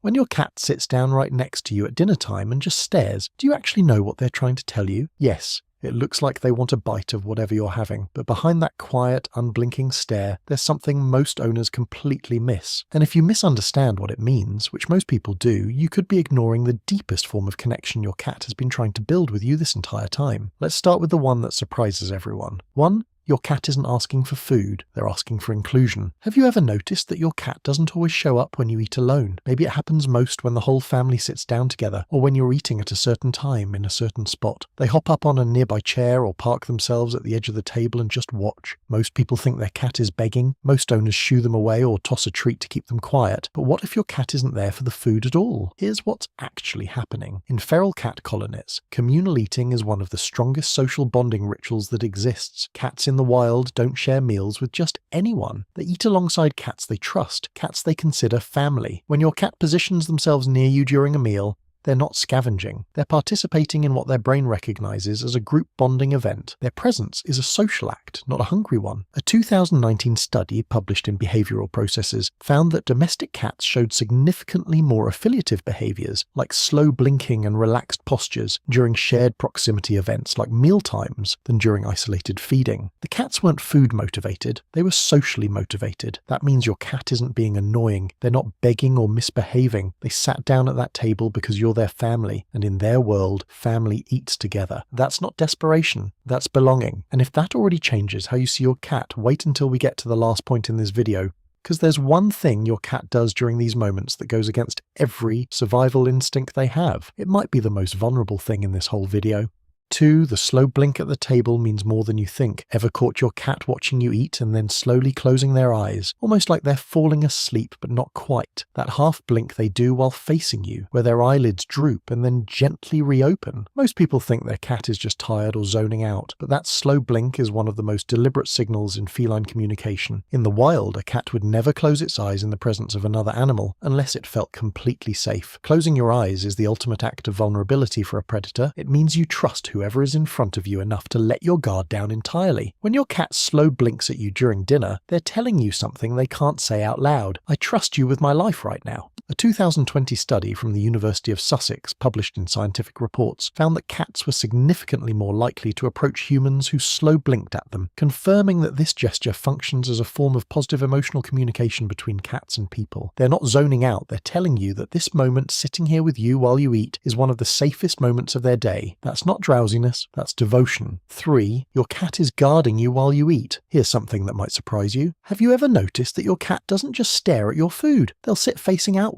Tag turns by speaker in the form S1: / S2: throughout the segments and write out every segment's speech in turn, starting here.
S1: When your cat sits down right next to you at dinner time and just stares, do you actually know what they're trying to tell you? Yes. It looks like they want a bite of whatever you're having, but behind that quiet, unblinking stare, there's something most owners completely miss. And if you misunderstand what it means, which most people do, you could be ignoring the deepest form of connection your cat has been trying to build with you this entire time. Let's start with the one that surprises everyone. 1. Your cat isn't asking for food, they're asking for inclusion. Have you ever noticed that your cat doesn't always show up when you eat alone? Maybe it happens most when the whole family sits down together, or when you're eating at a certain time in a certain spot. They hop up on a nearby chair or park themselves at the edge of the table and just watch. Most people think their cat is begging. Most owners shoo them away or toss a treat to keep them quiet. But what if your cat isn't there for the food at all? Here's what's actually happening. In feral cat colonies, communal eating is one of the strongest social bonding rituals that exists. Cats in the wild don't share meals with just anyone. They eat alongside cats they trust, cats they consider family. When your cat positions themselves near you during a meal, they're not scavenging. They're participating in what their brain recognizes as a group bonding event. Their presence is a social act, not a hungry one. A 2019 study published in Behavioral Processes found that domestic cats showed significantly more affiliative behaviors, like slow blinking and relaxed postures, during shared proximity events like mealtimes than during isolated feeding. The cats weren't food motivated, they were socially motivated. That means your cat isn't being annoying, they're not begging or misbehaving. They sat down at that table because you're their family, and in their world, family eats together. That's not desperation, that's belonging. And if that already changes how you see your cat, wait until we get to the last point in this video, because there's one thing your cat does during these moments that goes against every survival instinct they have. It might be the most vulnerable thing in this whole video. 2. The slow blink at the table means more than you think. Ever caught your cat watching you eat and then slowly closing their eyes, almost like they're falling asleep but not quite? That half blink they do while facing you, where their eyelids droop and then gently reopen. Most people think their cat is just tired or zoning out, but that slow blink is one of the most deliberate signals in feline communication. In the wild, a cat would never close its eyes in the presence of another animal unless it felt completely safe. Closing your eyes is the ultimate act of vulnerability for a predator. It means you trust whoever is in front of you enough to let your guard down entirely. When your cat slow blinks at you during dinner, they're telling you something they can't say out loud. I trust you with my life right now. A 2020 study from the University of Sussex, published in Scientific Reports, found that cats were significantly more likely to approach humans who slow blinked at them, confirming that this gesture functions as a form of positive emotional communication between cats and people. They're not zoning out, they're telling you that this moment sitting here with you while you eat is one of the safest moments of their day. That's not drowsiness, that's devotion. 3. Your cat is guarding you while you eat. Here's something that might surprise you. Have you ever noticed that your cat doesn't just stare at your food? They'll sit facing outward,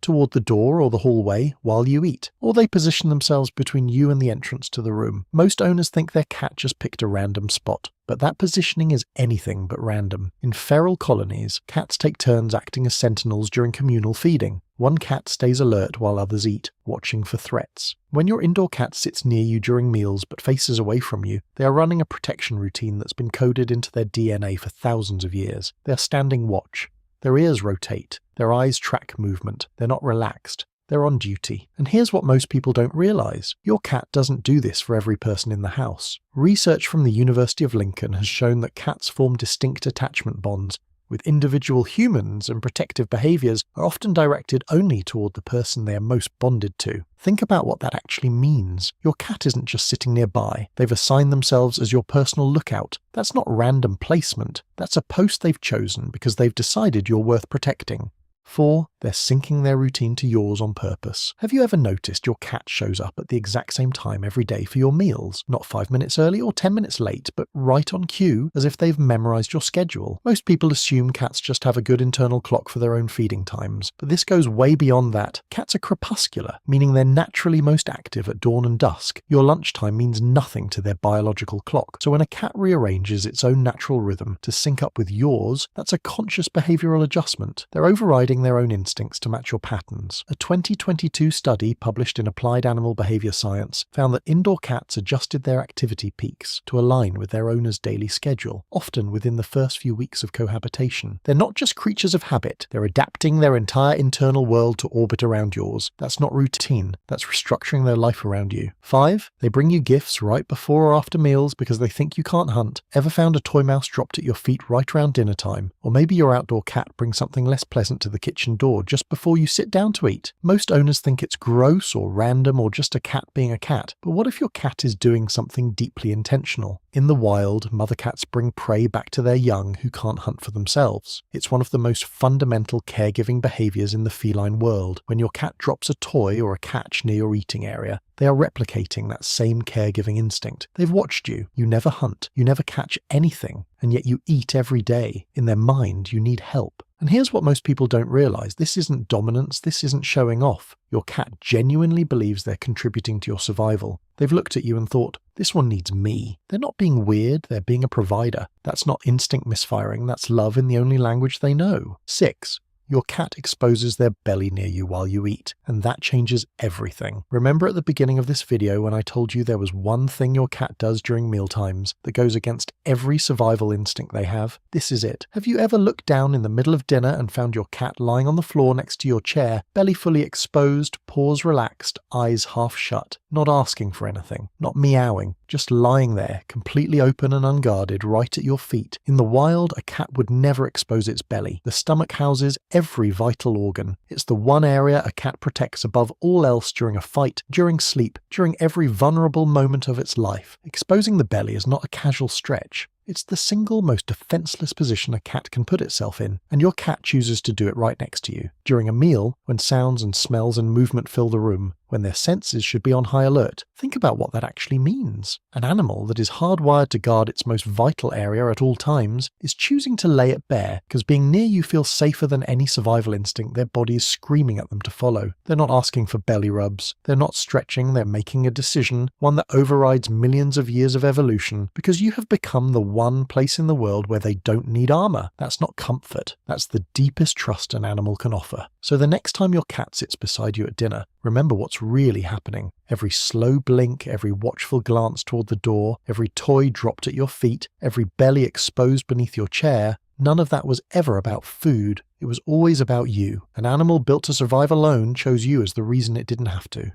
S1: toward the door or the hallway, while you eat. Or they position themselves between you and the entrance to the room. Most owners think their cat just picked a random spot, but that positioning is anything but random. In feral colonies, cats take turns acting as sentinels during communal feeding. One cat stays alert while others eat, watching for threats. When your indoor cat sits near you during meals but faces away from you, they are running a protection routine that's been coded into their DNA for thousands of years. They are standing watch. Their ears rotate, their eyes track movement, they're not relaxed, they're on duty. And here's what most people don't realize. Your cat doesn't do this for every person in the house. Research from the University of Lincoln has shown that cats form distinct attachment bonds with individual humans, and protective behaviors are often directed only toward the person they are most bonded to. Think about what that actually means. Your cat isn't just sitting nearby. They've assigned themselves as your personal lookout. That's not random placement. That's a post they've chosen because they've decided you're worth protecting. 4. They're syncing their routine to yours on purpose. Have you ever noticed your cat shows up at the exact same time every day for your meals? Not 5 minutes early or 10 minutes late, but right on cue, as if they've memorized your schedule. Most people assume cats just have a good internal clock for their own feeding times, but this goes way beyond that. Cats are crepuscular, meaning they're naturally most active at dawn and dusk. Your lunchtime means nothing to their biological clock, so when a cat rearranges its own natural rhythm to sync up with yours, that's a conscious behavioral adjustment. They're overriding their own instincts to match your patterns. A 2022 study published in Applied Animal Behavior Science found that indoor cats adjusted their activity peaks to align with their owner's daily schedule, often within the first few weeks of cohabitation. They're not just creatures of habit, they're adapting their entire internal world to orbit around yours. That's not routine, that's restructuring their life around you. 5. They bring you gifts right before or after meals because they think you can't hunt. Ever found a toy mouse dropped at your feet right around dinner time? Or maybe your outdoor cat brings something less pleasant to the kitchen door or just before you sit down to eat. Most owners think it's gross or random or just a cat being a cat. But what if your cat is doing something deeply intentional? In the wild, mother cats bring prey back to their young who can't hunt for themselves. It's one of the most fundamental caregiving behaviors in the feline world. When your cat drops a toy or a catch near your eating area, they are replicating that same caregiving instinct. They've watched you. You never hunt. You never catch anything. And yet you eat every day. In their mind, you need help. And here's what most people don't realize. This isn't dominance. This isn't showing off. Your cat genuinely believes they're contributing to your survival. They've looked at you and thought, this one needs me. They're not being weird. They're being a provider. That's not instinct misfiring. That's love in the only language they know. 6. Your cat exposes their belly near you while you eat, and that changes everything. Remember at the beginning of this video when I told you there was one thing your cat does during mealtimes that goes against every survival instinct they have? This is it. Have you ever looked down in the middle of dinner and found your cat lying on the floor next to your chair, belly fully exposed, paws relaxed, eyes half shut, not asking for anything, not meowing, just lying there, completely open and unguarded, right at your feet? In the wild, a cat would never expose its belly. The stomach houses every vital organ. It's the one area a cat protects above all else during a fight, during sleep, during every vulnerable moment of its life. Exposing the belly is not a casual stretch. It's the single most defenseless position a cat can put itself in, and your cat chooses to do it right next to you. During a meal, when sounds and smells and movement fill the room, when their senses should be on high alert, think about what that actually means. An animal that is hardwired to guard its most vital area at all times is choosing to lay it bare because being near you feels safer than any survival instinct their body is screaming at them to follow. They're not asking for belly rubs. They're not stretching. They're making a decision, one that overrides millions of years of evolution, because you have become the one place in the world where they don't need armor. That's not comfort. That's the deepest trust an animal can offer. So the next time your cat sits beside you at dinner, remember what's really happening. Every slow blink, every watchful glance toward the door, every toy dropped at your feet, every belly exposed beneath your chair, none of that was ever about food. It was always about you. An animal built to survive alone chose you as the reason it didn't have to.